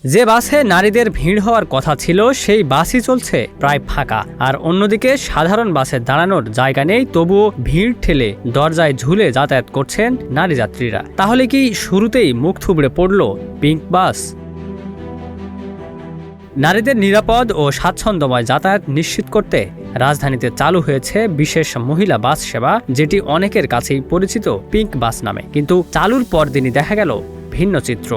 যে বাসে নারীদের ভিড় হওয়ার কথা ছিল সেই বাসই চলছে প্রায় ফাঁকা, আর অন্যদিকে সাধারণ বাসে দাঁড়ানোর জায়গা নেই, তবুও ভিড় ঠেলে দরজায় ঝুলে যাতায়াত করছেন নারী যাত্রীরা। তাহলে কি শুরুতেই মুখ থুবড়ে পড়ল পিঙ্ক বাস? নারীদের নিরাপদ ও স্বাচ্ছন্দ্যময় যাতায়াত নিশ্চিত করতে রাজধানীতে চালু হয়েছে বিশেষ মহিলা বাস সেবা, যেটি অনেকের কাছেই পরিচিত পিঙ্ক বাস নামে। কিন্তু চালুর পরদিনই দেখা গেল ভিন্ন চিত্র।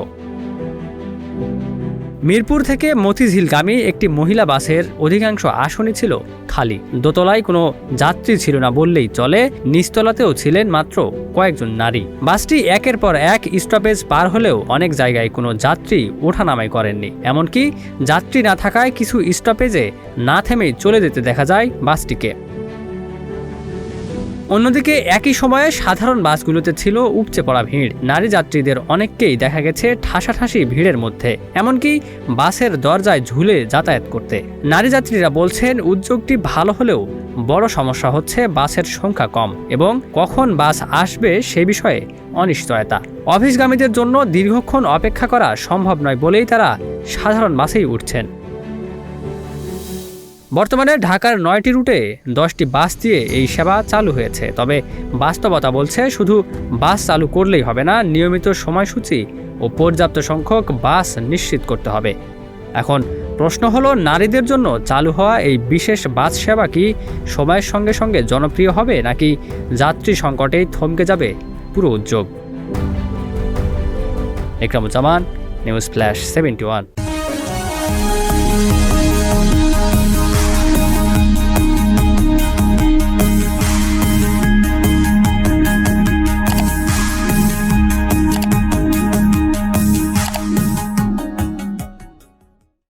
মিরপুর থেকে মতিঝিলগামী একটি মহিলা বাসের অধিকাংশ আসনই ছিল খালি। দোতলায় কোনো যাত্রী ছিল না বললেই চলে, নিচতলাতেও ছিলেন মাত্র কয়েকজন নারী। বাসটি একের পর এক স্টপেজ পার হলেও অনেক জায়গায় কোনো যাত্রী ওঠানামাই করেননি। এমনকি যাত্রী না থাকায় কিছু স্টপেজে না থেমেই চলে যেতে দেখা যায় বাসটিকে। অন্যদিকে একই সময়ে সাধারণ বাসগুলোতে ছিল উপচে পড়া ভিড়। নারী যাত্রীদের অনেককেই দেখা গেছে ঠাসাঠাসি ভিড়ের মধ্যে, এমনকি বাসের দরজায় ঝুলে যাতায়াত করতে। নারী যাত্রীরা বলছেন, উদ্যোগটি ভালো হলেও বড় সমস্যা হচ্ছে বাসের সংখ্যা কম এবং কখন বাস আসবে সে বিষয়ে অনিশ্চয়তা। অফিসগামীদের জন্য দীর্ঘক্ষণ অপেক্ষা করা সম্ভব নয় বলেই তারা সাধারণ বাসেই উঠছেন। বর্তমানে ঢাকার 9টি রুটে 10টি বাস দিয়ে এই সেবা চালু হয়েছে। তবে বাস্তবতা বলছে, শুধু বাস চালু করলেই হবে না, নিয়মিত সময়সূচি ও পর্যাপ্ত সংখ্যক বাস নিশ্চিত করতে হবে। এখন প্রশ্ন হলো, নারীদের জন্য চালু হওয়া এই বিশেষ বাস সেবা কি সময়ের সঙ্গে সঙ্গে জনপ্রিয় হবে, নাকি যাত্রী সংকটেই থমকে যাবে পুরো উদ্যোগ? Ikramuzzaman, news flash 71।